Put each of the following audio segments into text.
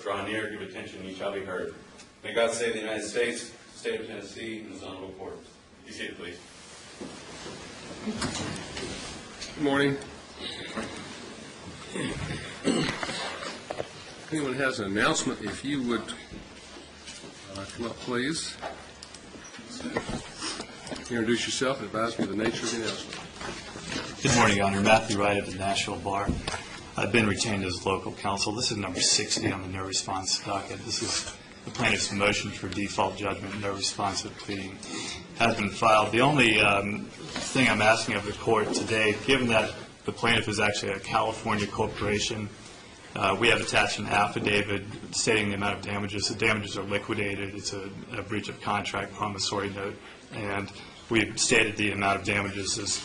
Draw near, give attention, and you shall be heard. May God save the United States, State of Tennessee, and His honorable court. Be seated, please. Good morning. If anyone has an announcement, if you would come up, please. Introduce yourself and advise me of the nature of the announcement. Good morning, Your Honor. Matthew Wright of the Nashville Bar. I've been retained as local counsel. This is number 60 on the no response docket. This is the plaintiff's motion for default judgment. No responsive pleading has been filed. The only thing I'm asking of the court today, given that the plaintiff is actually a California corporation, we have attached an affidavit stating the amount of damages. The damages are liquidated. It's a breach of contract promissory note, and we've stated the amount of damages is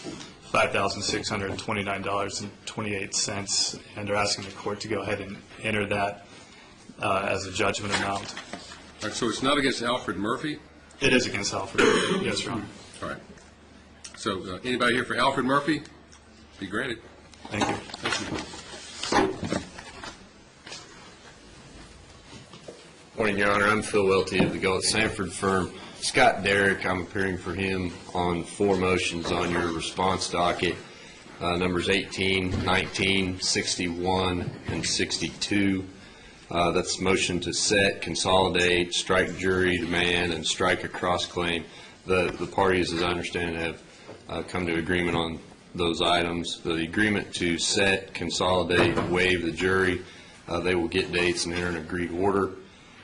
$5,629.28, and are asking the court to go ahead and enter that as a judgment amount. All right, so it's not against Alfred Murphy? It is against Alfred Murphy, yes, Your Honor. All right. So anybody here for Alfred Murphy? Be granted. Thank you. Thank you. Morning, Your Honor. I'm Phil Welty of the Gullet Sanford firm. Scott Derrick, I'm appearing for him on 4 motions on your response docket, numbers 18, 19, 61, and 62. That's motion to set, consolidate, strike jury demand, and strike a cross-claim. The parties, as I understand it, have come to agreement on those items. The agreement to set, consolidate, waive the jury, they will get dates and enter an agreed order.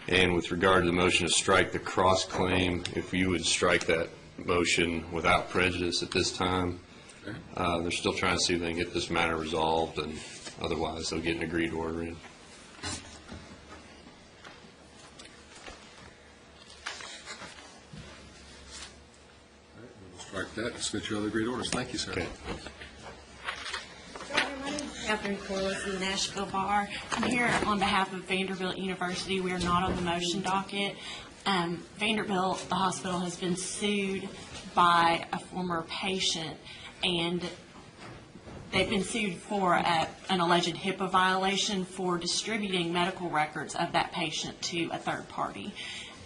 And with regard to the motion to strike the cross-claim, if you would strike that motion without prejudice at this time, they're still trying to see if they can get this matter resolved, and otherwise they'll get an agreed order in. We'll strike that and submit your other agreed orders. Thank you, sir. Okay. Catherine Corliss in the Nashville Bar. I'm here on behalf of Vanderbilt University. We are not on the motion docket. Vanderbilt, the hospital, has been sued by a former patient, and they've been sued for an alleged HIPAA violation for distributing medical records of that patient to a third party.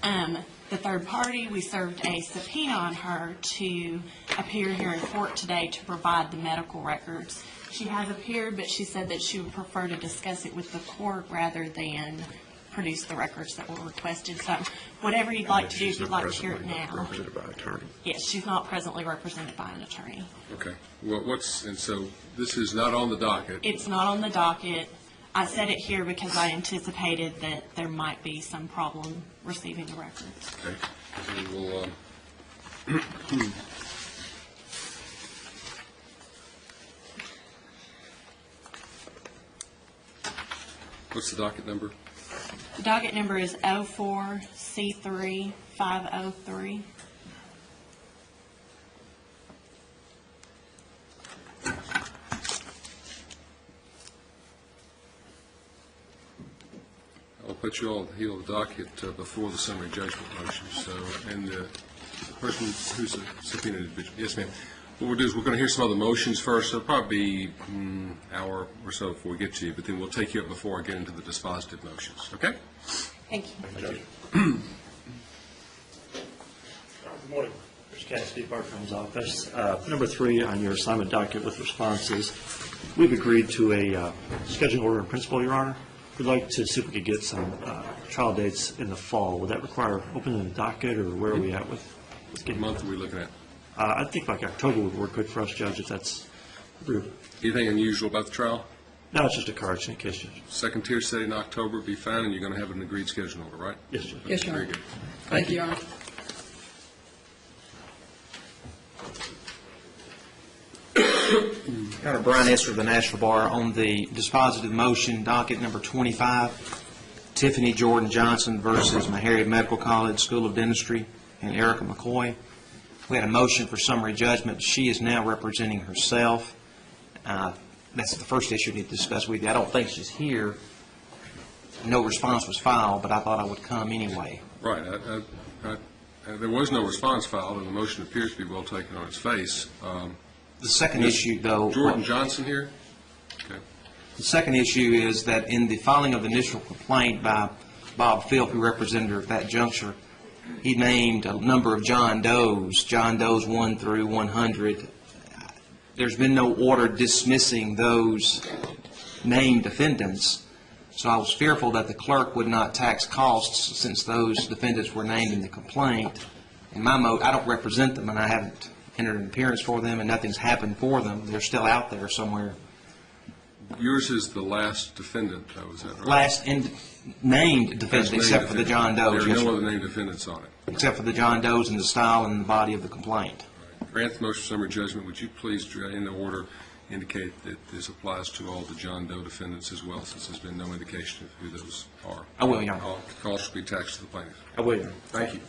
The third party, we served a subpoena on her to appear here in court today to provide the medical records. She has appeared, but she said that she would prefer to discuss it with the court rather than produce the records that were requested. So whatever you'd like to do, if you'd like to hear it now. Represented by an attorney. Yes, she's not presently represented by an attorney. Okay. Well, and so this is not on the docket. It's not on the docket. I said it here because I anticipated that there might be some problem receiving the records. Okay. We will, what's the docket number? The docket number is 04C3503. I'll put you all on the heel of the docket before the summary judgment motion. So, and the person who's a subpoenaed individual. Yes, ma'am. What we'll do is we're going to hear some other motions first. It'll probably be an hour or so before we get to you, but then we'll take you up before I get into the dispositive motions. Okay? Thank you. Thank you. Good morning. Mr. Cassidy, Bartram's office. Number 3 on your assignment docket with responses. We've agreed to a scheduling order in principle, Your Honor. We'd like to see if we could get some trial dates in the fall. Would that require opening the docket, or where are we at with What getting? month are we looking at? I think like October would work good for us, Judge, if that's approved. Anything unusual about the trial? No, it's just a correction in case, Judge. Second tier setting in October would be fine, and you're going to have an agreed scheduling order, right? Yes, Judge. Yes, Your Very Honor. good. Thank you, Your Honor. Your Honor, Brian Esser of the Nashville Bar. On the dispositive motion, docket number 25, Tiffany Jordan Johnson versus Meharry Medical College School of Dentistry and Erica McCoy. We had a motion for summary judgment. She is now representing herself. That's the first issue we need to discuss with you. I don't think she's here. No response was filed, but I thought I would come anyway. Right. There was no response filed, and the motion appears to be well taken on its face. The second issue, though... Jordan Johnson here? Okay. The second issue is that in the filing of the initial complaint by Bob Philp, who represented her at that juncture, he named a number of John Does 1 through 100. There's been no order dismissing those named defendants, so I was fearful that the clerk would not tax costs since those defendants were named in the complaint. In my I don't represent them, and I haven't entered an appearance for them, and nothing's happened for them. They're still out there somewhere. Yours is the last defendant, though, is that right? Last named defendant, except for the John Does. There yes, are no sir. other named defendants on it. Except for the John Does and the style and the body of the complaint. Grant the motion for summary judgment. Would you please, in the order, indicate that this applies to all the John Doe defendants as well, since there's been no indication of who those are? I will, Your Honor. All costs will be taxed to the plaintiff. I will, Your Honor. Thank you.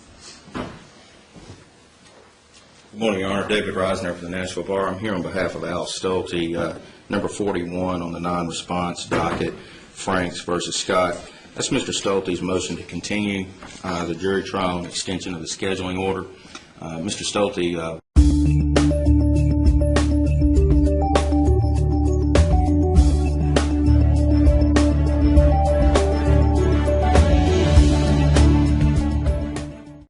Good morning, Your Honor. David Reisner for the Nashville Bar. I'm here on behalf of Al Stolte, number 41 on the non-response docket, Franks versus Scott. That's Mr. Stolte's motion to continue the jury trial and extension of the scheduling order. Mr. Stolte